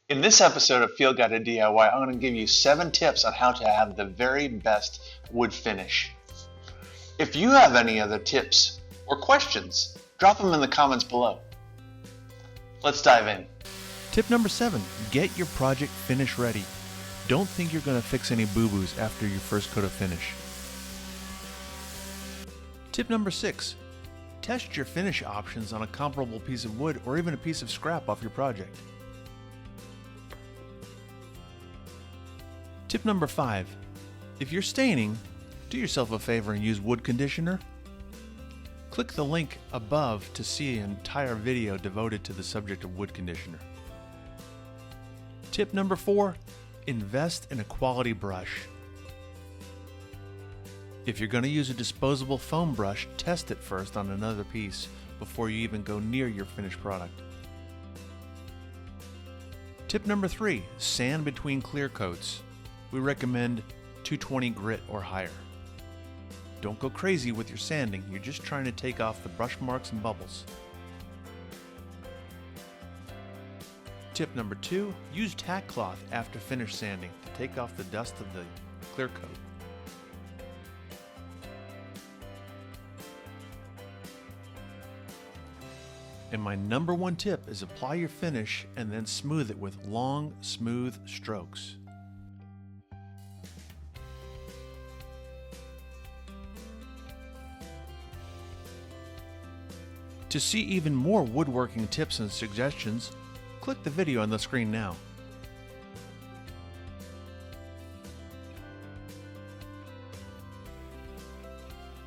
In this episode of Field Guide to DIY, I'm going to give you 7 tips on how to have the very best wood finish. If you have any other tips or questions, drop them in the comments below. Let's dive in. Tip number 7, get your project finish ready. Don't think you're going to fix any boo-boos after your first coat of finish. Tip number 6, test your finish options on a comparable piece of wood or even a piece of scrap off your project. Tip number 5, if you're staining, do yourself a favor and use wood conditioner. Click the link above to see an entire video devoted to the subject of wood conditioner. Tip number 4, invest in a quality brush. If you're going to use a disposable foam brush, test it first on another piece before you even go near your finished product. Tip number 3, sand between clear coats. We recommend 220 grit or higher. Don't go crazy with your sanding, you're just trying to take off the brush marks and bubbles. Tip number 2, use tack cloth after finish sanding to take off the dust of the clear coat. And my number 1 tip is apply your finish and then smooth it with long, smooth strokes. To see even more woodworking tips and suggestions, click the video on the screen now.